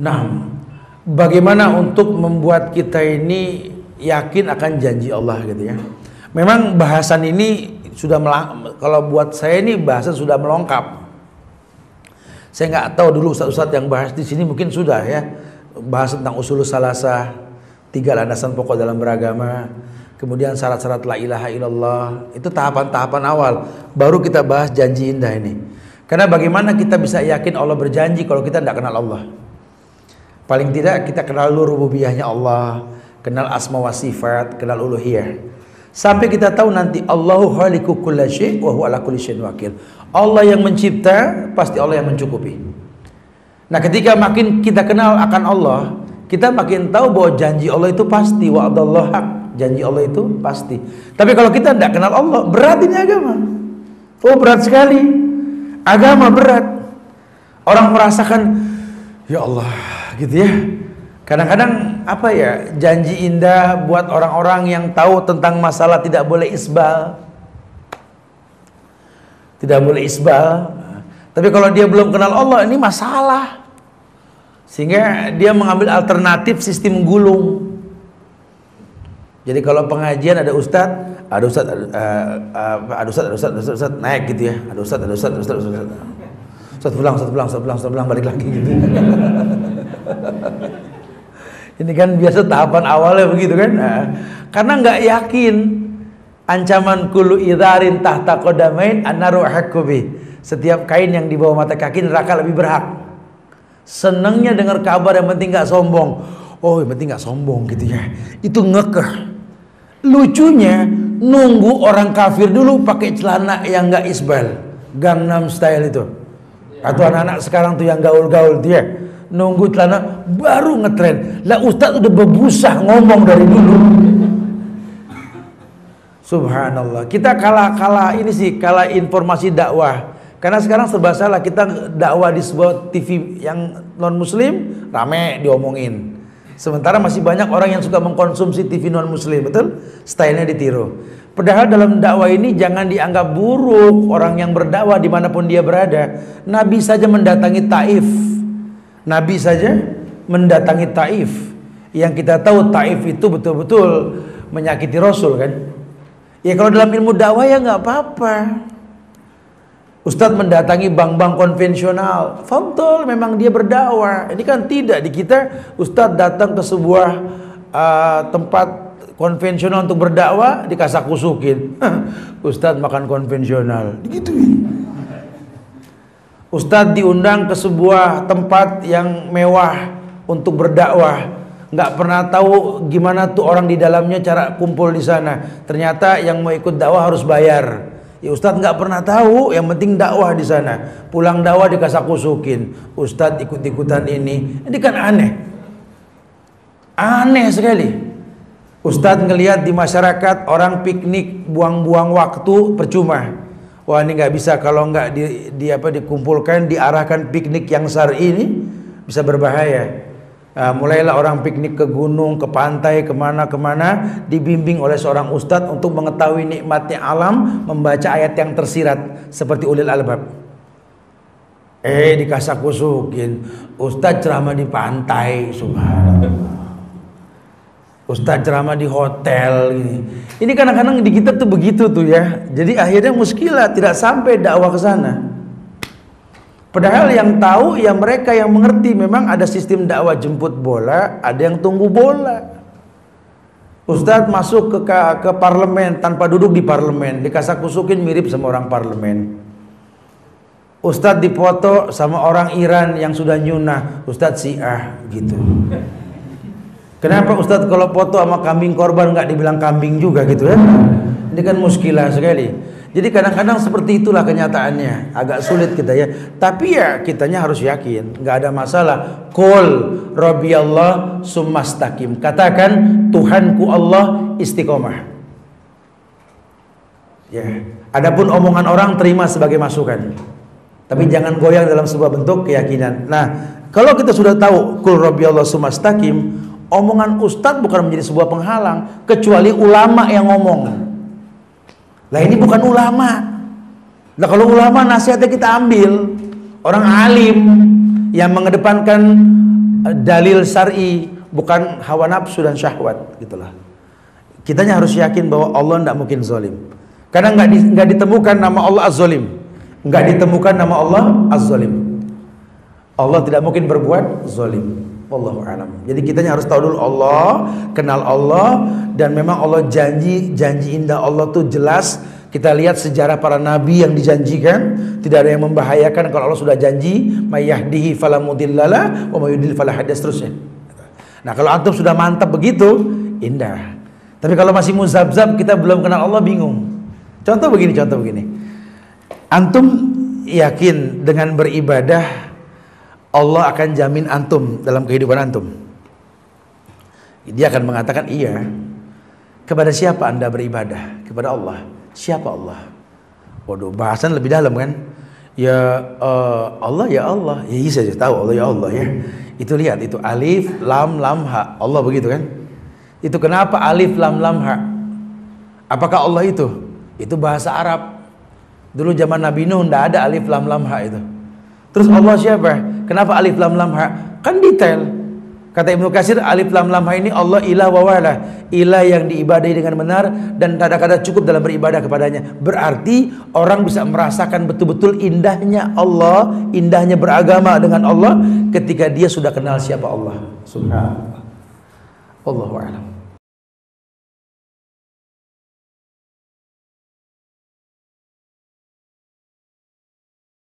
Nah, bagaimana untuk membuat kita ini yakin akan janji Allah gitu ya? Memang bahasan ini sudah kalau buat saya ini bahasan sudah melengkap. Saya nggak tahu dulu ustadz-ustadz yang bahas di sini mungkin sudah ya bahas tentang usul salasah, 3 landasan pokok dalam beragama, kemudian syarat-syarat la ilaha illallah, itu tahapan-tahapan awal. Baru kita bahas janji indah ini. Karena bagaimana kita bisa yakin Allah berjanji kalau kita tidak kenal Allah? Paling tidak kita kenal dulu rububiyahnya Allah, kenal asma wa sifat, kenal uluhiyah. Sampai kita tahu nanti Allahu khaliqu kulli syai' wa huwa ala kulli syai'in wakil. Allah yang mencipta, pasti Allah yang mencukupi. Nah, ketika makin kita kenal akan Allah, kita makin tahu bahwa janji Allah itu pasti, wa'adallahu haq. Janji Allah itu pasti. Tapi kalau kita tidak kenal Allah, berat ini agama. Oh, berat sekali. Agama berat. Orang merasakan, ya Allah, gitu ya. Kadang-kadang apa ya, janji indah buat orang-orang yang tahu tentang masalah tidak boleh isbal. Tidak boleh isbal. Tapi kalau dia belum kenal Allah, ini masalah. Sehingga dia mengambil alternatif sistem gulung. Jadi kalau pengajian ada ustadz, ada ustadz naik gitu ya. Ada ustadz. Ustadz pulang, balik lagi gitu. Ini kan biasa tahapan awalnya begitu kan. Nah, karena nggak yakin ancaman kullu idharin tahta qadamain annaru haqqi. Setiap kain yang di bawah mata kaki neraka lebih berhak. Senangnya dengar kabar yang penting nggak sombong. Oh, yang penting nggak sombong gitu ya. Itu ngekeh. Lucunya nunggu orang kafir dulu pakai celana yang nggak isbal, Gangnam Style itu. Atau anak-anak sekarang tuh yang gaul-gaul dia. Nunggu celana baru ngetren. Lah ustadz udah bebusah ngomong dari dulu. Subhanallah. Kita kalah ini sih, kalah informasi dakwah. Karena sekarang serba salah, kita dakwah di sebuah TV yang non muslim rame diomongin. Sementara masih banyak orang yang suka mengkonsumsi TV non muslim, betul? Stylenya ditiru. Padahal dalam dakwah ini jangan dianggap buruk orang yang berdakwah dimanapun dia berada. Nabi saja mendatangi Taif. Nabi saja mendatangi Taif. Yang kita tahu Taif itu betul-betul menyakiti Rasul kan. Ya kalau dalam ilmu dakwah ya nggak apa-apa. Ustadz mendatangi bank-bank konvensional, fadl, memang dia berdakwah. Ini kan tidak di kita. Ustadz datang ke sebuah tempat konvensional untuk berdakwah, dikasak-kusukin. Ustadz makan konvensional, digituin. Ustadz diundang ke sebuah tempat yang mewah untuk berdakwah, nggak pernah tahu gimana tuh orang di dalamnya, cara kumpul di sana. Ternyata yang mau ikut dakwah harus bayar. Ya Ustadz nggak pernah tahu, yang penting dakwah di sana. Pulang dakwah dikasak-kusukin. Ustadz ikut-ikutan ini kan aneh. Aneh sekali. Ustadz ngelihat di masyarakat orang piknik buang-buang waktu percuma. Wah ini nggak bisa, kalau nggak dikumpulkan, diarahkan piknik yang syar'i ini bisa berbahaya. Mulailah orang piknik ke gunung, ke pantai, kemana-kemana, dibimbing oleh seorang ustadz untuk mengetahui nikmatnya alam, membaca ayat yang tersirat seperti ulil albab. Dikasak-kusukin. Ustadz ceramah di pantai, subhanallah. Ustadz ceramah di hotel gini. Ini kadang-kadang di kita tuh begitu tuh ya. Jadi akhirnya muskilah, tidak sampai dakwah ke sana. Padahal yang tahu ya mereka yang mengerti. Memang ada sistem dakwah jemput bola, ada yang tunggu bola. Ustadz masuk ke parlemen tanpa duduk di parlemen, dikasak-kusukin mirip sama orang parlemen. Ustadz dipoto sama orang Iran yang sudah nyunah, Ustadz Syiah gitu. Kenapa Ustadz kalau foto sama kambing korban nggak dibilang kambing juga gitu ya? Ini kan muskilah sekali. Jadi kadang-kadang seperti itulah kenyataannya. Agak sulit kita ya. Tapi ya kitanya harus yakin, nggak ada masalah. Qul Rabbiyallah summastaqim. Katakan Tuhanku Allah istiqomah. Ya. Adapun omongan orang terima sebagai masukan. Tapi jangan goyang dalam sebuah bentuk keyakinan. Nah, kalau kita sudah tahu Qul Rabbiyallah summastaqim, omongan ustadz bukan menjadi sebuah penghalang, kecuali ulama yang ngomong. Lah ini bukan ulama. Lah kalau ulama nasihatnya kita ambil, orang alim yang mengedepankan dalil syar'i, bukan hawa nafsu dan syahwat, gitulah. Kitanya harus yakin bahwa Allah tidak mungkin zalim. Karena nggak ditemukan nama Allah Az-Zalim. Nggak ditemukan nama Allah Az-Zalim. Allah tidak mungkin berbuat zalim. Wallahu a'lam. Jadi kitanya harus tahu dulu Allah, kenal Allah, dan memang Allah janji indah Allah tuh jelas. Kita lihat sejarah para nabi yang dijanjikan, tidak ada yang membahayakan kalau Allah sudah janji, may yahdihi fala mudhillalah wa may yudlil fala hadiya, seterusnya. Nah, kalau antum sudah mantap begitu, indah. Tapi kalau masih muzabzab, kita belum kenal Allah, bingung. Contoh begini. Antum yakin dengan beribadah Allah akan jamin antum dalam kehidupan antum? Dia akan mengatakan iya. Kepada siapa Anda beribadah? Kepada Allah. Siapa Allah? Waduh, bahasan lebih dalam kan? Ya Allah, ya Allah. Ya saya tahu Allah, ya Allah ya. Itu lihat, itu alif lam ha. Allah begitu kan? Itu kenapa alif lam ha? Apakah Allah itu? Itu bahasa Arab. Dulu zaman Nabi Nuh tidak ada alif lam ha itu. Terus Allah siapa? Kenapa alif lam ha? Kan detail. Kata Ibnu Katsir, alif lam ha ini Allah ilah wa wala, ilah yang diibadahi dengan benar dan kadang-kadang cukup dalam beribadah kepadanya. Berarti orang bisa merasakan betul-betul indahnya Allah, indahnya beragama dengan Allah ketika dia sudah kenal siapa Allah. Subhanallah. Wallahu a'lam.